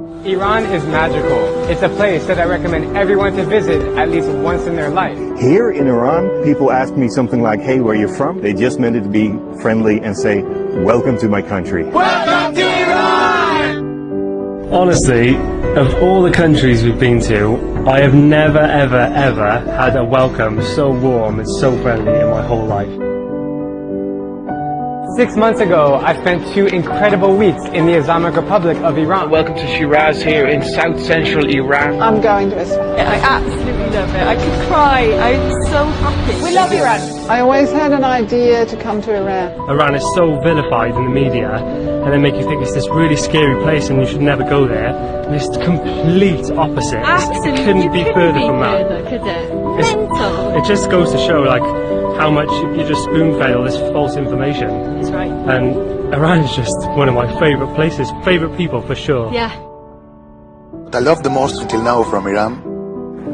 Iran is magical. It's a place that I recommend everyone to visit at least once in their life. Here in Iran, people ask me something like, hey, where are you from? They just meant it to be friendly and say, welcome to my country. Welcome to Iran! Honestly, of all the countries we've been to, I have never, ever, ever had a welcome so warm and so friendly in my whole life. 6 months ago, I spent 2 incredible weeks in the Islamic Republic of Iran. Welcome to Shiraz here in south-central Iran. I'm going to Isfahan. I absolutely love it. I could cry. I'm so happy. We love Iran. I always had an idea to come to Iran. Iran is so vilified in the media, and they make you think it's this really scary place and you should never go there. And it's the complete opposite. Absolutely. It couldn't be further from that. Could it? Mental. It just goes to show, like, how much you're just spoon-fed all this false information. That's right. And Iran is just one of my favourite places, favourite people for sure. Yeah. What I love the most until now from Iran,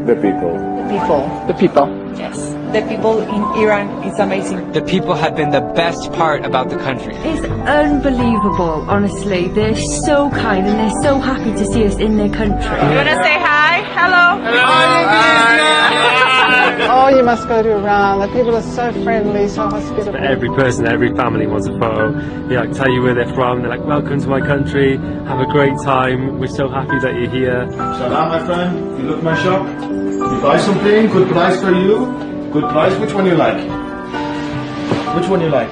The people. The people. The people. Yes. The people in Iran is amazing. The people have been the best part about the country. It's unbelievable, honestly. They're so kind and they're so happy to see us in their country. You want to say hi? Hello? Oh, you must go to Iran. The people are so friendly, so hospitable. Every person, every family wants a photo. They like tell you where they're from. They're like, welcome to my country. Have a great time. We're so happy that you're here. Salam, my friend. You look my shop. You buy something. Good price for you. Good price. Which one you like? Which one you like?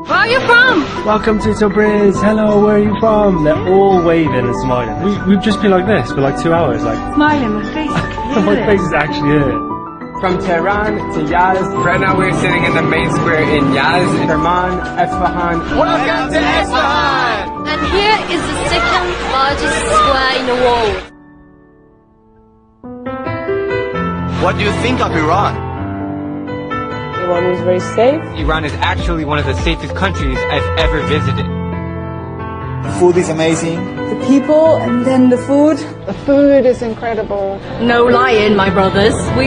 Where are you from? Welcome to Tabriz. Hello, where are you from? They're all waving and smiling. We've just been like this for like 2 hours. Like, Smiling, my face is my face is actually hurt. From Tehran to Yaz. Right now we're sitting in the main square in Yaz, Kerman, Isfahan. Welcome to Isfahan! And here is the second largest square in the world. what do you think of Iran? Iran was very safe. Iran is actually one of the safest countries I've ever visited. The food is amazing. The people and then the food. The food is incredible. No lying, my brothers. We